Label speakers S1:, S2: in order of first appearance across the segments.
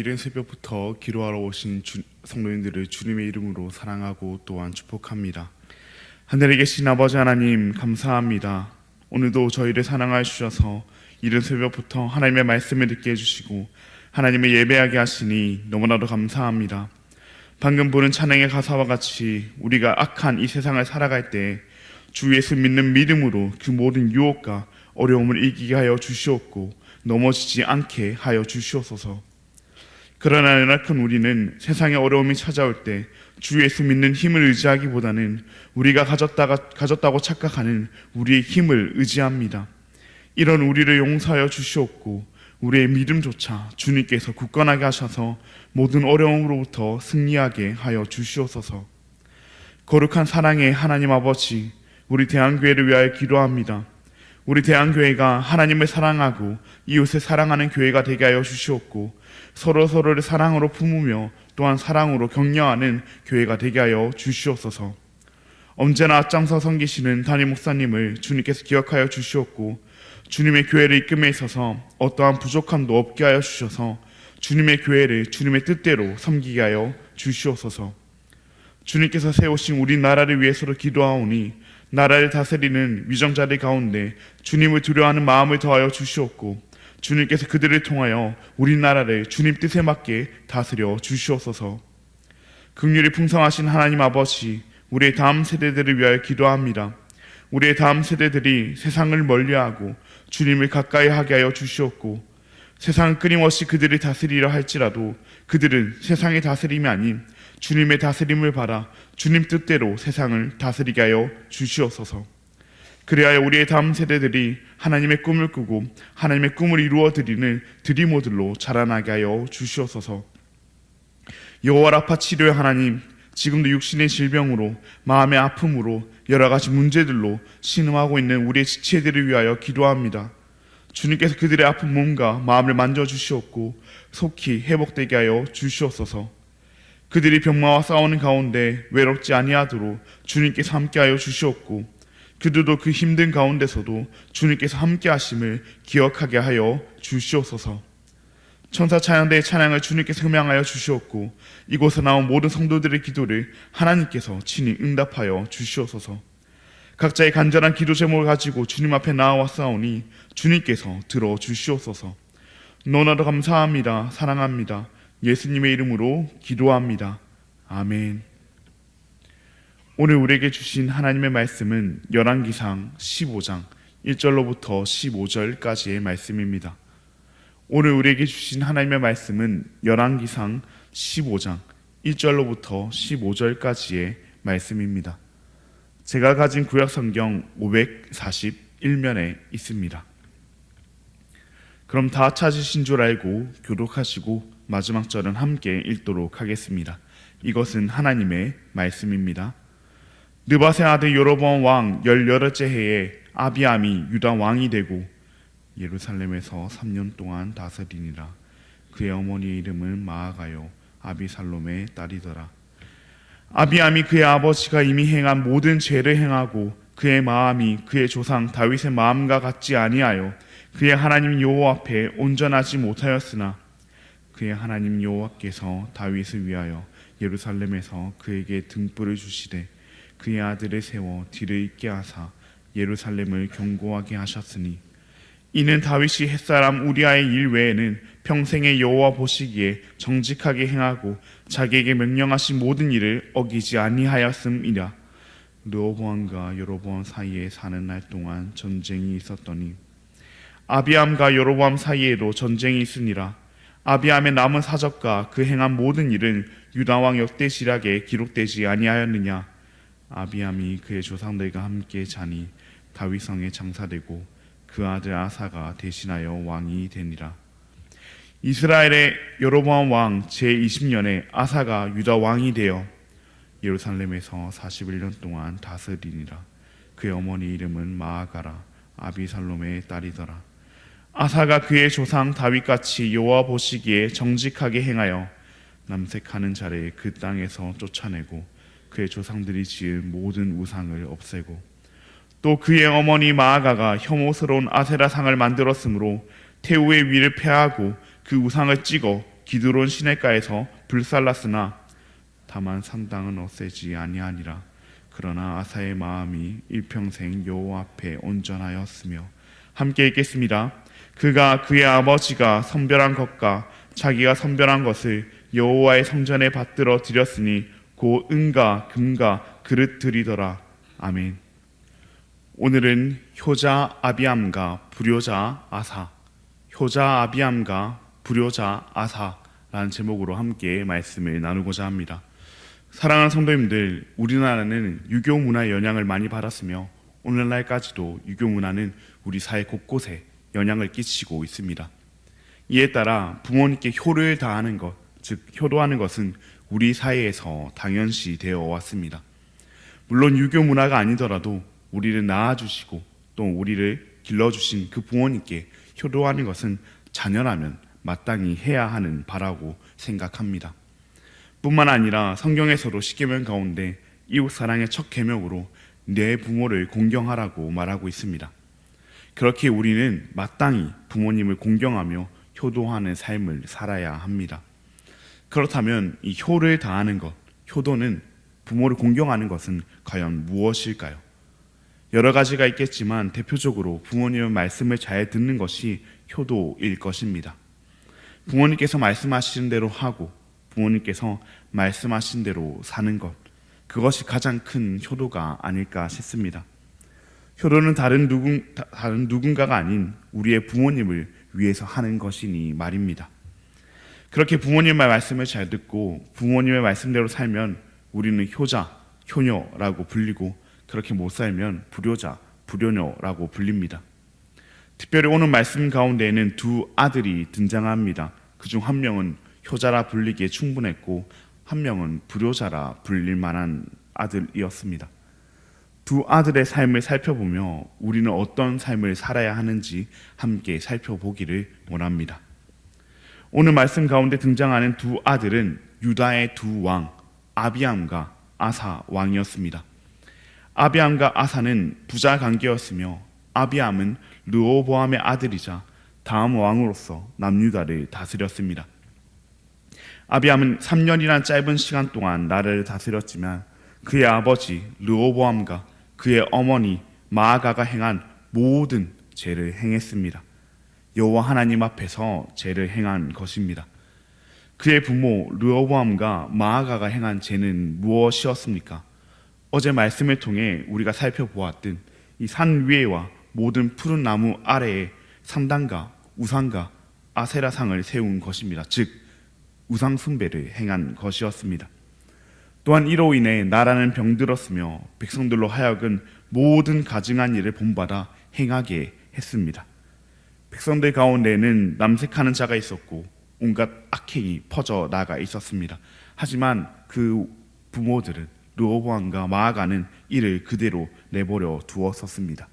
S1: 이른 새벽부터 기도하러 오신 성도님들을 주님의 이름으로 사랑하고 또한 축복합니다. 하늘에 계신 아버지 하나님 감사합니다. 오늘도 저희를 사랑하여 주셔서 이른 새벽부터 하나님의 말씀을 듣게 해주시고 하나님의 예배하게 하시니 너무나도 감사합니다. 방금 보는 찬양의 가사와 같이 우리가 악한 이 세상을 살아갈 때 주 예수 믿는 믿음으로 그 모든 유혹과 어려움을 이기게 하여 주시옵고 넘어지지 않게 하여 주시옵소서. 그러나 연약한 우리는 세상의 어려움이 찾아올 때 주 예수 믿는 힘을 의지하기보다는 우리가 가졌다고 착각하는 우리의 힘을 의지합니다. 이런 우리를 용서하여 주시옵고 우리의 믿음조차 주님께서 굳건하게 하셔서 모든 어려움으로부터 승리하게 하여 주시옵소서. 거룩한 사랑의 하나님 아버지, 우리 대한교회를 위하여 기도합니다. 우리 대한교회가 하나님을 사랑하고 이웃을 사랑하는 교회가 되게 하여 주시옵고 서로를 사랑으로 품으며 또한 사랑으로 격려하는 교회가 되게 하여 주시옵소서. 언제나 앞장서 섬기시는 담임 목사님을 주님께서 기억하여 주시옵고 주님의 교회를 이끌에 있어서 어떠한 부족함도 없게 하여 주셔서 주님의 교회를 주님의 뜻대로 섬기게 하여 주시옵소서. 주님께서 세우신 우리나라를 위해서로 기도하오니 나라를 다스리는 위정자들 가운데 주님을 두려워하는 마음을 더하여 주시옵고 주님께서 그들을 통하여 우리나라를 주님 뜻에 맞게 다스려 주시옵소서. 긍휼이 풍성하신 하나님 아버지, 우리의 다음 세대들을 위하여 기도합니다. 우리의 다음 세대들이 세상을 멀리하고 주님을 가까이 하게 하여 주시옵고 세상은 끊임없이 그들을 다스리려 할지라도 그들은 세상의 다스림이 아닌 주님의 다스림을 받아 주님 뜻대로 세상을 다스리게 하여 주시옵소서. 그리하여 우리의 다음 세대들이 하나님의 꿈을 꾸고 하나님의 꿈을 이루어드리는 드리모들로 자라나게 하여 주시옵소서. 여호와 라파 치료의 하나님, 지금도 육신의 질병으로 마음의 아픔으로 여러 가지 문제들로 신음하고 있는 우리의 지체들을 위하여 기도합니다. 주님께서 그들의 아픈 몸과 마음을 만져주시옵고 속히 회복되게 하여 주시옵소서. 그들이 병마와 싸우는 가운데 외롭지 아니하도록 주님께서 함께하여 주시옵고 그들도 그 힘든 가운데서도 주님께서 함께하심을 기억하게 하여 주시옵소서. 천사 찬양대의 찬양을 주님께서 흠양하여 주시옵고 이곳에 나온 모든 성도들의 기도를 하나님께서 친히 응답하여 주시옵소서. 각자의 간절한 기도 제목을 가지고 주님 앞에 나아왔사오니 주님께서 들어주시옵소서. 너무나도 감사합니다. 사랑합니다. 예수님의 이름으로 기도합니다. 아멘. 오늘 우리에게 주신 하나님의 말씀은 열왕기상 15장 1절로부터 15절까지의 말씀입니다. 오늘 우리에게 주신 하나님의 말씀은 열왕기상 15장 1절로부터 15절까지의 말씀입니다. 제가 가진 구약성경 541면에 있습니다. 그럼 다 찾으신 줄 알고 교독하시고 마지막 절은 함께 읽도록 하겠습니다. 이것은 하나님의 말씀입니다. 느밧의 아들 여로보암 왕 18째 해에 아비암이 유다 왕이 되고 예루살렘에서 3년 동안 다스리니라. 그의 어머니의 이름은 마아가요 아비살롬의 딸이더라. 아비암이 그의 아버지가 이미 행한 모든 죄를 행하고 그의 마음이 그의 조상 다윗의 마음과 같지 아니하여 그의 하나님 여호와 앞에 온전하지 못하였으나 그의 하나님 여호와께서 다윗을 위하여 예루살렘에서 그에게 등불을 주시되 그의 아들을 세워 뒤를 잇게 하사 예루살렘을 견고하게 하셨으니 이는 다윗이 햇사람 우리아의 일 외에는 평생의 여호와 보시기에 정직하게 행하고 자기에게 명령하신 모든 일을 어기지 아니하였음이라. 르호보암과 여로보암 사이에 사는 날 동안 전쟁이 있었더니 아비암과 여로보암 사이에도 전쟁이 있으니라. 아비암의 남은 사적과 그 행한 모든 일은 유다왕 역대시락에 기록되지 아니하였느냐. 아비암이 그의 조상들과 함께 자니 다윗성에 장사되고 그 아들 아사가 대신하여 왕이 되니라. 이스라엘의 여로보암 왕 제20년에 아사가 유다 왕이 되어 예루살렘에서 41년 동안 다스리니라. 그의 어머니 이름은 마아가라 아비살롬의 딸이더라. 아사가 그의 조상 다윗같이 여호와 보시기에 정직하게 행하여 남색하는 자를 그 땅에서 쫓아내고 그의 조상들이 지은 모든 우상을 없애고 또 그의 어머니 마아가가 혐오스러운 아세라상을 만들었으므로 태우의 위를 폐하고 그 우상을 찍어 기드론 시내가에서 불살랐으나 다만 산당은 없애지 아니하니라. 그러나 아사의 마음이 일평생 여호와 앞에 온전하였으며. 함께 읽겠습니다. 그가 그의 아버지가 선별한 것과 자기가 선별한 것을 여호와의 성전에 받들어 드렸으니 곧 은과 금과 그릇 드리더라. 아멘. 오늘은 효자 아비암과 불효자 아사, 효자 아비암과 불효자 아사라는 제목으로 함께 말씀을 나누고자 합니다. 사랑하는 성도님들, 우리나라는 유교 문화의 영향을 많이 받았으며 오늘날까지도 유교 문화는 우리 사회 곳곳에 영향을 끼치고 있습니다. 이에 따라 부모님께 효를 다하는 것, 즉 효도하는 것은 우리 사회에서 당연시 되어 왔습니다. 물론 유교 문화가 아니더라도 우리를 낳아주시고 또 우리를 길러주신 그 부모님께 효도하는 것은 자녀라면 마땅히 해야 하는 바라고 생각합니다. 뿐만 아니라 성경에서도 십계명 가운데 이웃사랑의 첫 계명으로 내 부모를 공경하라고 말하고 있습니다. 그렇게 우리는 마땅히 부모님을 공경하며 효도하는 삶을 살아야 합니다. 그렇다면 이 효를 다하는 것, 효도는 부모를 공경하는 것은 과연 무엇일까요? 여러 가지가 있겠지만 대표적으로 부모님의 말씀을 잘 듣는 것이 효도일 것입니다. 부모님께서 말씀하시는 대로 하고 부모님께서 말씀하신 대로 사는 것, 그것이 가장 큰 효도가 아닐까 싶습니다. 효도는 다른 누군가가 아닌 우리의 부모님을 위해서 하는 것이니 말입니다. 그렇게 부모님의 말씀을 잘 듣고 부모님의 말씀대로 살면 우리는 효자, 효녀라고 불리고, 그렇게 못 살면 불효자, 불효녀라고 불립니다. 특별히 오늘 말씀 가운데에는 두 아들이 등장합니다. 그중 한 명은 효자라 불리기에 충분했고 한 명은 불효자라 불릴 만한 아들이었습니다. 두 아들의 삶을 살펴보며 우리는 어떤 삶을 살아야 하는지 함께 살펴보기를 원합니다. 오늘 말씀 가운데 등장하는 두 아들은 유다의 두 왕 아비암과 아사 왕이었습니다. 아비암과 아사는 부자 관계였으며 아비암은 르호보암의 아들이자 다음 왕으로서 남유다를 다스렸습니다. 아비암은 3년이란 짧은 시간 동안 나라를 다스렸지만 그의 아버지 르호보암과 그의 어머니 마아가가 행한 모든 죄를 행했습니다. 여호와 하나님 앞에서 죄를 행한 것입니다. 그의 부모 르호보암과 마아가가 행한 죄는 무엇이었습니까? 어제 말씀을 통해 우리가 살펴보았던 이 산 위에와 모든 푸른 나무 아래에 산당과 우상과 아세라상을 세운 것입니다. 즉 우상 숭배를 행한 것이었습니다. 또한 이로 인해 나라는 병들었으며 백성들로 하여금 모든 가증한 일을 본받아 행하게 했습니다. 백성들 가운데는 남색하는 자가 있었고 온갖 악행이 퍼져 나가 있었습니다. 하지만 그 부모들은 르호보암과 마아가는 이를 그대로 내버려 두었었습니다.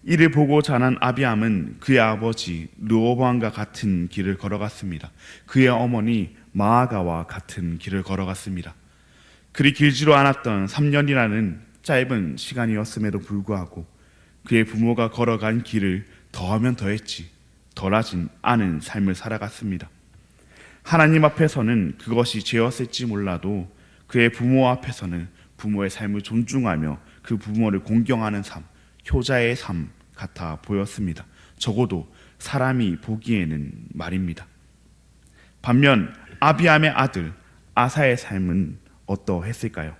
S1: 이를 보고 자란 아비암은 그의 아버지 르호보암과 같은 길을 걸어갔습니다. 그의 어머니 마아가와 같은 길을 걸어갔습니다. 그리 길지도 않았던 3년이라는 짧은 시간이었음에도 불구하고 그의 부모가 걸어간 길을 더하면 더했지 덜하진 않은 삶을 살아갔습니다. 하나님 앞에서는 그것이 죄였을지 몰라도 그의 부모 앞에서는 부모의 삶을 존중하며 그 부모를 공경하는 삶, 효자의 삶 같아 보였습니다. 적어도 사람이 보기에는 말입니다. 반면 아비암의 아들 아사의 삶은 어떠했을까요?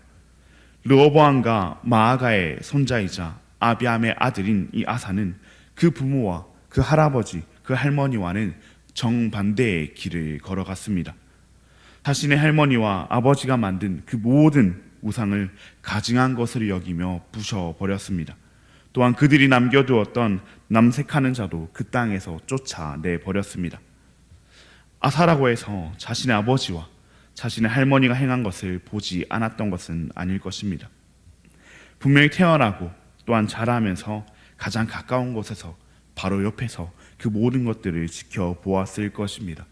S1: 르호보암과 마아가의 손자이자 아비암의 아들인 이 아사는 그 부모와 그 할아버지, 그 할머니와는 정반대의 길을 걸어갔습니다. 자신의 할머니와 아버지가 만든 그 모든 우상을 가증한 것으로 여기며 부셔버렸습니다. 또한 그들이 남겨두었던 남색하는 자도 그 땅에서 쫓아내버렸습니다. 아사라고 해서 자신의 아버지와 자신의 할머니가 행한 것을 보지 않았던 것은 아닐 것입니다. 분명히 태어나고 또한 자라면서 가장 가까운 곳에서 바로 옆에서 그 모든 것들을 지켜보았을 것입니다.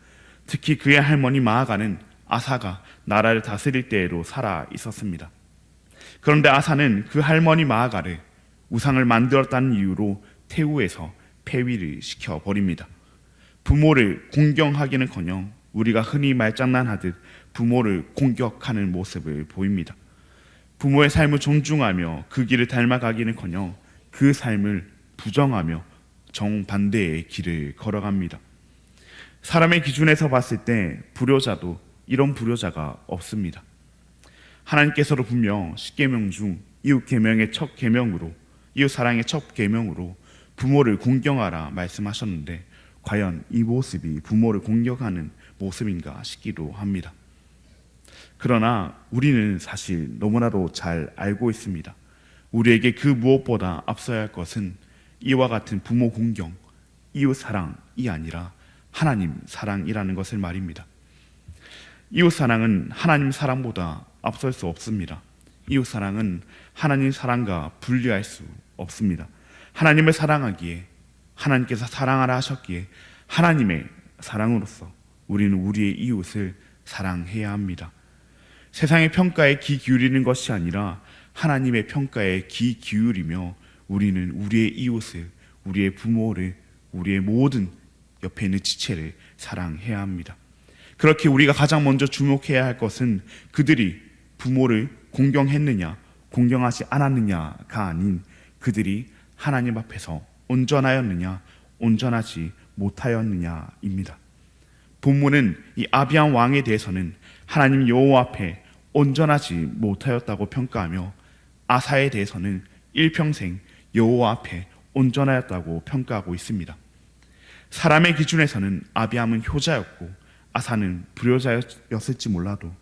S1: 특히 그의 할머니 마아가는 아사가 나라를 다스릴 때에도 살아 있었습니다. 그런데 아사는 그 할머니 마아가를 우상을 만들었다는 이유로 태우에서 폐위를 시켜버립니다. 부모를 공경하기는커녕 우리가 흔히 말장난하듯 부모를 공격하는 모습을 보입니다. 부모의 삶을 존중하며 그 길을 닮아가기는커녕 그 삶을 부정하며 정반대의 길을 걸어갑니다. 사람의 기준에서 봤을 때 불효자도 이런 불효자가 없습니다. 하나님께서도 분명 십계명 중 이웃 계명의 첫 계명으로, 이웃 사랑의 첫 계명으로 부모를 공경하라 말씀하셨는데 과연 이 모습이 부모를 공격하는 모습인가 싶기도 합니다. 그러나 우리는 사실 너무나도 잘 알고 있습니다. 우리에게 그 무엇보다 앞서야 할 것은 이와 같은 부모 공경, 이웃 사랑이 아니라 하나님 사랑이라는 것을 말입니다. 이웃 사랑은 하나님 사랑보다 앞설 수 없습니다. 이웃 사랑은 하나님 사랑과 분리할 수 없습니다. 하나님을 사랑하기에, 하나님께서 사랑하라 하셨기에 하나님의 사랑으로서 우리는 우리의 이웃을 사랑해야 합니다. 세상의 평가에 귀 기울이는 것이 아니라 하나님의 평가에 귀 기울이며 우리는 우리의 이웃을, 우리의 부모를, 우리의 모든 옆에 있는 지체를 사랑해야 합니다. 그렇게 우리가 가장 먼저 주목해야 할 것은 그들이 부모를 공경했느냐, 공경하지 않았느냐가 아닌 그들이 하나님 앞에서 온전하였느냐, 온전하지 못하였느냐입니다. 본문은 이 아비암 왕에 대해서는 하나님 여호와 앞에 온전하지 못하였다고 평가하며 아사에 대해서는 일평생 여호와 앞에 온전하였다고 평가하고 있습니다. 사람의 기준에서는 아비암은 효자였고 아사는 불효자였을지 몰라도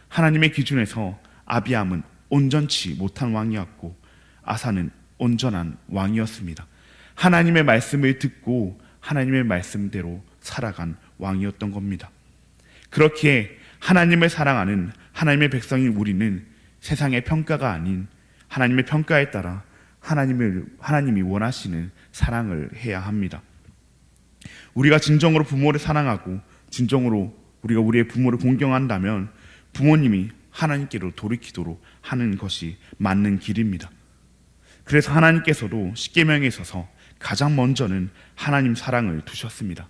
S1: 하나님의 기준에서 아비암은 온전치 못한 왕이었고 아사는 온전한 왕이었습니다. 하나님의 말씀을 듣고 하나님의 말씀대로 살아간 왕이었던 겁니다. 그렇기에 하나님을 사랑하는 하나님의 백성인 우리는 세상의 평가가 아닌 하나님의 평가에 따라 하나님이 원하시는 사랑을 해야 합니다. 우리가 진정으로 부모를 사랑하고 진정으로 우리가 우리의 부모를 공경한다면 부모님이 하나님께로 돌이키도록 하는 것이 맞는 길입니다. 그래서 하나님께서도 십계명에 있어서 가장 먼저는 하나님 사랑을 두셨습니다.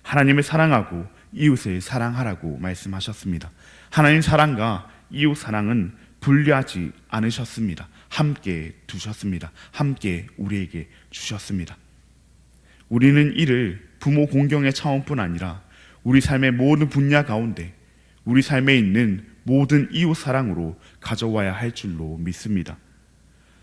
S1: 하나님을 사랑하고 이웃을 사랑하라고 말씀하셨습니다. 하나님 사랑과 이웃 사랑은 분리하지 않으셨습니다. 함께 두셨습니다. 함께 우리에게 주셨습니다. 우리는 이를 부모 공경의 차원뿐 아니라 우리 삶의 모든 분야 가운데 우리 삶에 있는 모든 이웃 사랑으로 가져와야 할 줄로 믿습니다.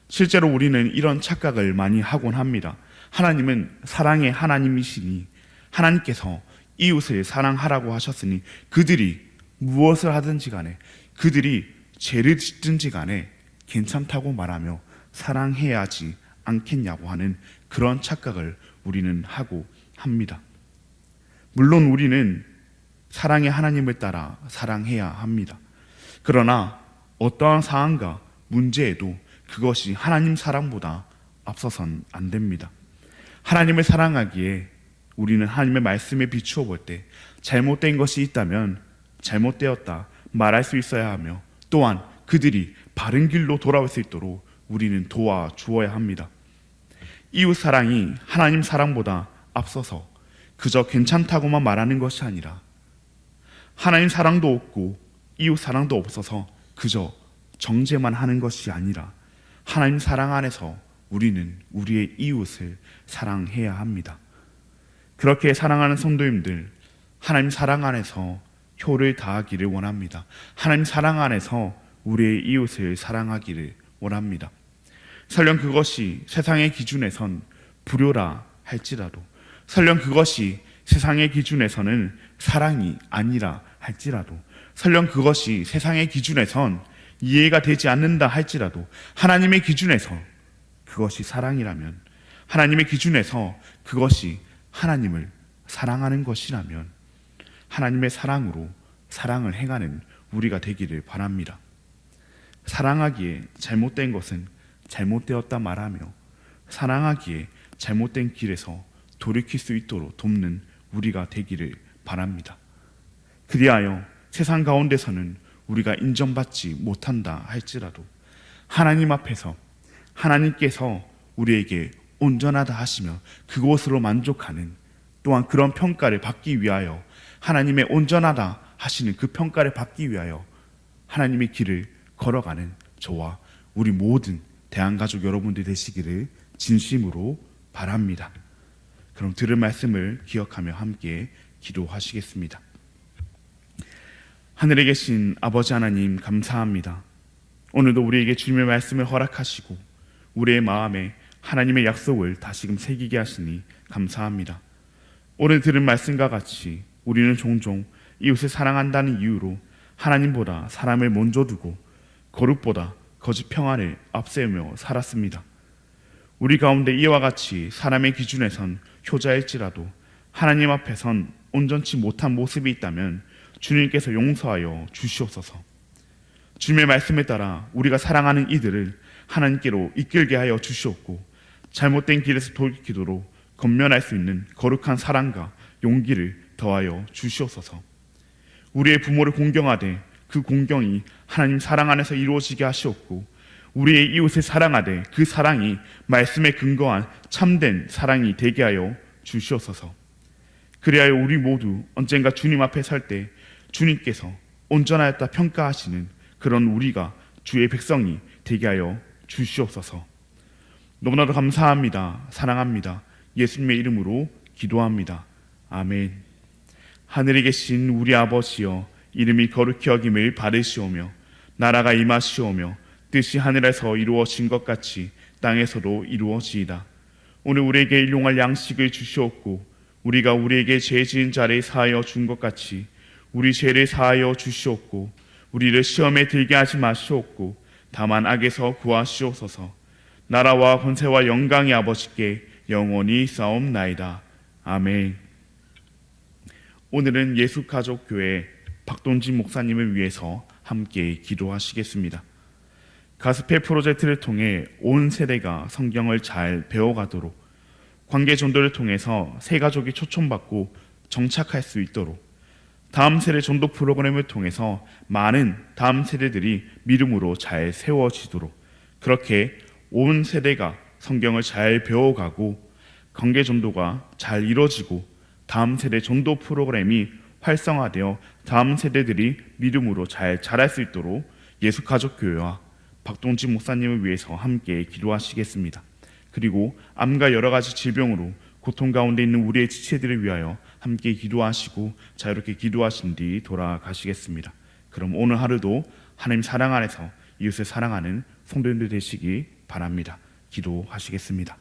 S1: 실제로 우리는 이런 착각을 많이 하곤 합니다. 하나님은 사랑의 하나님이시니 하나님께서 이웃을 사랑하라고 하셨으니 그들이 무엇을 하든지 간에 그들이 죄를 짓든지 간에 괜찮다고 말하며 사랑해야 하지 않겠냐고 하는 그런 착각을 우리는 하고 합니다. 물론 우리는 사랑의 하나님을 따라 사랑해야 합니다. 그러나 어떠한 상황과 문제에도 그것이 하나님 사랑보다 앞서선 안 됩니다. 하나님을 사랑하기에 우리는 하나님의 말씀에 비추어 볼 때 잘못된 것이 있다면 잘못되었다 말할 수 있어야 하며 또한 그들이 바른 길로 돌아올 수 있도록 우리는 도와주어야 합니다. 이웃 사랑이 하나님 사랑보다 앞서서 그저 괜찮다고만 말하는 것이 아니라 하나님 사랑도 없고 이웃 사랑도 없어서 그저 정죄만 하는 것이 아니라 하나님 사랑 안에서 우리는 우리의 이웃을 사랑해야 합니다. 그렇게 사랑하는 성도님들, 하나님 사랑 안에서 효를 다하기를 원합니다. 하나님 사랑 안에서 우리의 이웃을 사랑하기를 원합니다. 설령 그것이 세상의 기준에선 불효라 할지라도, 설령 그것이 세상의 기준에서는 사랑이 아니라 할지라도, 설령 그것이 세상의 기준에선 이해가 되지 않는다 할지라도 하나님의 기준에서 그것이 사랑이라면, 하나님의 기준에서 그것이 하나님을 사랑하는 것이라면 하나님의 사랑으로 사랑을 행하는 우리가 되기를 바랍니다. 사랑하기에 잘못된 것은 잘못되었다 말하며 사랑하기에 잘못된 길에서 돌이킬 수 있도록 돕는 우리가 되기를 바랍니다. 그리하여 세상 가운데서는 우리가 인정받지 못한다 할지라도 하나님 앞에서 하나님께서 우리에게 온전하다 하시며 그곳으로 만족하는, 또한 그런 평가를 받기 위하여 하나님의 온전하다 하시는 그 평가를 받기 위하여 하나님의 길을 걸어가는 저와 우리 모든 대한가족 여러분들 되시기를 진심으로 바랍니다. 그럼 들은 말씀을 기억하며 함께 기도하시겠습니다. 하늘에 계신 아버지 하나님, 감사합니다. 오늘도 우리에게 주님의 말씀을 허락하시고 우리의 마음에 하나님의 약속을 다시금 새기게 하시니 감사합니다. 오늘 들은 말씀과 같이 우리는 종종 이웃을 사랑한다는 이유로 하나님보다 사람을 먼저 두고 거룩보다 거짓 평안을 앞세우며 살았습니다. 우리 가운데 이와 같이 사람의 기준에선 효자일지라도 하나님 앞에선 온전치 못한 모습이 있다면 주님께서 용서하여 주시옵소서. 주님의 말씀에 따라 우리가 사랑하는 이들을 하나님께로 이끌게 하여 주시옵고 잘못된 길에서 돌이키도록 건면할 수 있는 거룩한 사랑과 용기를 더하여 주시옵소서. 우리의 부모를 공경하되 그 공경이 하나님 사랑 안에서 이루어지게 하시옵고 우리의 이웃을 사랑하되 그 사랑이 말씀에 근거한 참된 사랑이 되게 하여 주시옵소서. 그리하여 우리 모두 언젠가 주님 앞에 설 때 주님께서 온전하였다 평가하시는 그런 우리가 주의 백성이 되게 하여 주시옵소서. 너무나도 감사합니다. 사랑합니다. 예수님의 이름으로 기도합니다. 아멘. 하늘에 계신 우리 아버지여, 이름이 거룩히 여김을 받으시오며 나라가 임하시오며 뜻이 하늘에서 이루어진 것 같이 땅에서도 이루어지이다. 오늘 우리에게 일용할 양식을 주시옵고 우리가 우리에게 죄 지은 자를 사하여 준 것 같이 우리 죄를 사하여 주시옵고 우리를 시험에 들게 하지 마시옵고 다만 악에서 구하시옵소서. 나라와 권세와 영광이 아버지께 영원히 싸움나이다. 아멘. 오늘은 예수가족교회 박동진 목사님을 위해서 함께 기도하시겠습니다. 가스펠 프로젝트를 통해 온 세대가 성경을 잘 배워가도록, 관계 전도를 통해서 새 가족이 초청받고 정착할 수 있도록, 다음 세대 전도 프로그램을 통해서 많은 다음 세대들이 믿음으로 잘 세워지도록, 그렇게 온 세대가 성경을 잘 배워가고 관계 전도가 잘 이루어지고 다음 세대 전도 프로그램이 활성화되어 다음 세대들이 믿음으로 잘 자랄 수 있도록 예수가족교회와 박동진 목사님을 위해서 함께 기도하시겠습니다. 그리고 암과 여러 가지 질병으로 고통 가운데 있는 우리의 지체들을 위하여 함께 기도하시고 자유롭게 기도하신 뒤 돌아가시겠습니다. 그럼 오늘 하루도 하나님 사랑 안에서 이웃을 사랑하는 성도님들 되시기 바랍니다. 기도하시겠습니다.